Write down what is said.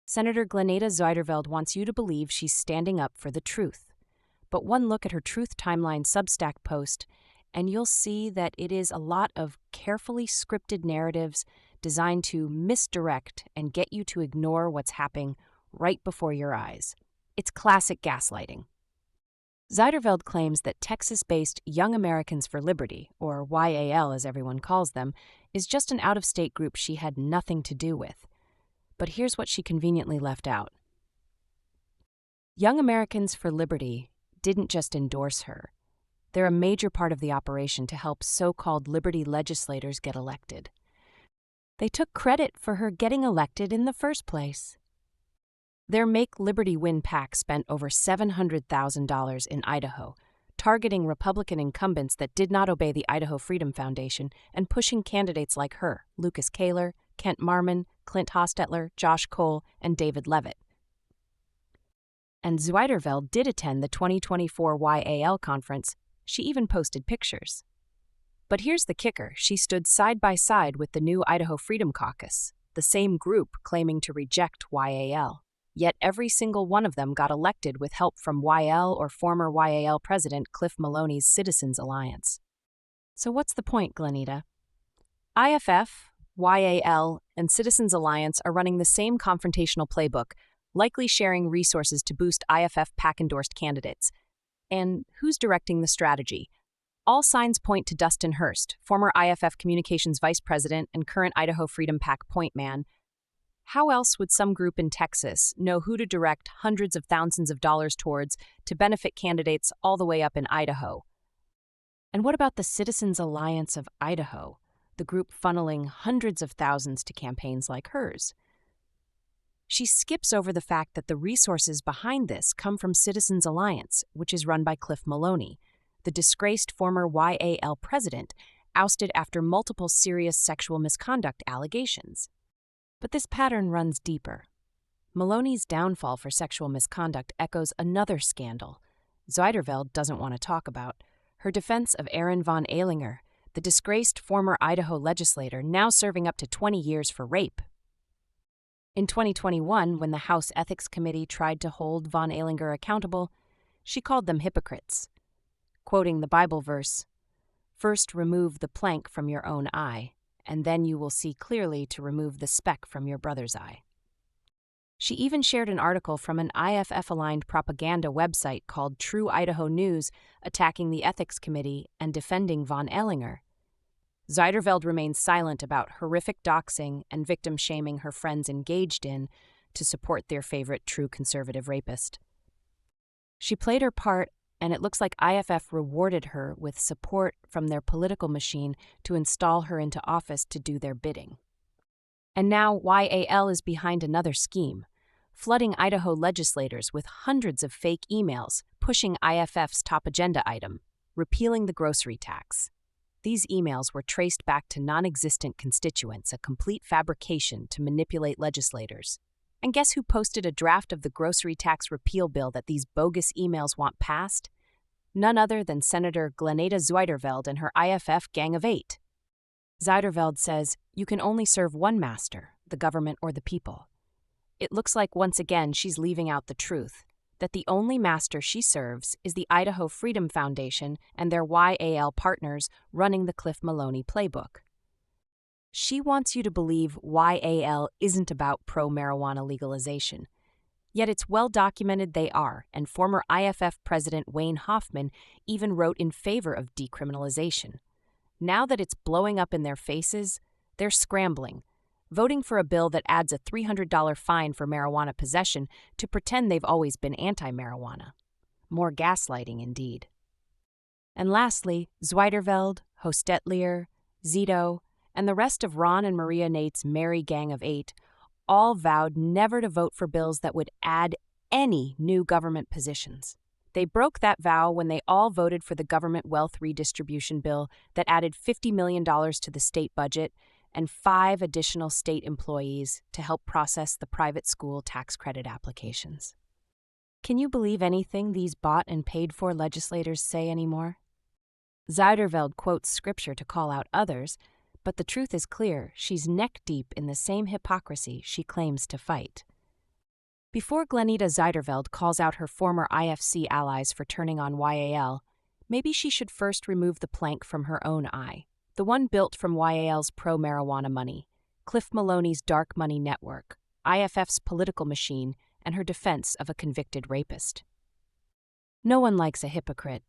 Senator Glenneda Zuiderveld wants you to believe she's standing up for the truth. But one look at her Truth Timeline Substack post, and you'll see that it is a lot of carefully scripted narratives designed to misdirect and get you to ignore what's happening right before your eyes. It's classic gaslighting. Zuiderveld claims that Texas-based Young Americans for Liberty, or YAL as everyone calls them, is just an out-of-state group she had nothing to do with. But here's what she conveniently left out. Young Americans for Liberty didn't just endorse her. They're a major part of the operation to help so-called Liberty legislators get elected. They took credit for her getting elected in the first place. Their Make Liberty Win PAC spent over $700,000 in Idaho, targeting Republican incumbents that did not obey the Idaho Freedom Foundation and pushing candidates like her, Lucas Kaler, Kent Marmon, Clint Hostetler, Josh Cole, and David Levitt. And Zuiderveld did attend the 2024 YAL conference. She even posted pictures. But here's the kicker. She stood side by side with the new Idaho Freedom Caucus, the same group claiming to reject YAL. Yet every single one of them got elected with help from YL or former YAL President Cliff Maloney's Citizens Alliance. So what's the point, Glenneda? IFF, YAL, and Citizens Alliance are running the same confrontational playbook, likely sharing resources to boost IFF PAC-endorsed candidates. And who's directing the strategy? All signs point to Dustin Hurst, former IFF Communications Vice President and current Idaho Freedom PAC point man. How else would some group in Texas know who to direct hundreds of thousands of dollars towards to benefit candidates all the way up in Idaho? And what about the Citizens Alliance of Idaho, the group funneling hundreds of thousands to campaigns like hers? She skips over the fact that the resources behind this come from Citizens Alliance, which is run by Cliff Maloney, the disgraced former YAL president, ousted after multiple serious sexual misconduct allegations. But this pattern runs deeper. Maloney's downfall for sexual misconduct echoes another scandal Zuiderveld doesn't want to talk about, her defense of Aaron von Ehlinger, the disgraced former Idaho legislator now serving up to 20 years for rape. In 2021, when the House Ethics Committee tried to hold von Ehlinger accountable, she called them hypocrites, quoting the Bible verse, "First remove the plank from your own eye, and then you will see clearly to remove the speck from your brother's eye." She even shared an article from an IFF-aligned propaganda website called True Idaho News attacking the Ethics Committee and defending von Ehlinger. Zuiderveld remains silent about horrific doxing and victim shaming her friends engaged in to support their favorite true conservative rapist. She played her part, and it looks like IFF rewarded her with support from their political machine to install her into office to do their bidding. And now YAL is behind another scheme, flooding Idaho legislators with hundreds of fake emails pushing IFF's top agenda item, repealing the grocery tax. These emails were traced back to non-existent constituents, a complete fabrication to manipulate legislators. And guess who posted a draft of the grocery tax repeal bill that these bogus emails want passed? None other than Senator Glenneda Zuiderveld and her IFF Gang of Eight. Zuiderveld says, "You can only serve one master, the government or the people." It looks like once again she's leaving out the truth, that the only master she serves is the Idaho Freedom Foundation and their YAL partners running the Cliff Maloney playbook. She wants you to believe YAL isn't about pro-marijuana legalization. Yet it's well documented they are, and former IFF President Wayne Hoffman even wrote in favor of decriminalization. Now that it's blowing up in their faces, they're scrambling, voting for a bill that adds a $300 fine for marijuana possession to pretend they've always been anti-marijuana. More gaslighting, indeed. And lastly, Zuiderveld, Hostetler, Zito, and the rest of Ron and Maria Nate's merry gang of eight all vowed never to vote for bills that would add any new government positions. They broke that vow when they all voted for the government wealth redistribution bill that added $50 million to the state budget and 5 additional state employees to help process the private school tax credit applications. Can you believe anything these bought and paid-for legislators say anymore? Zuiderveld quotes scripture to call out others, but the truth is clear, she's neck-deep in the same hypocrisy she claims to fight. Before Glenneda Zuiderveld calls out her former IFC allies for turning on YAL, maybe she should first remove the plank from her own eye, the one built from YAL's pro-marijuana money, Cliff Maloney's dark money network, IFF's political machine, and her defense of a convicted rapist. No one likes a hypocrite,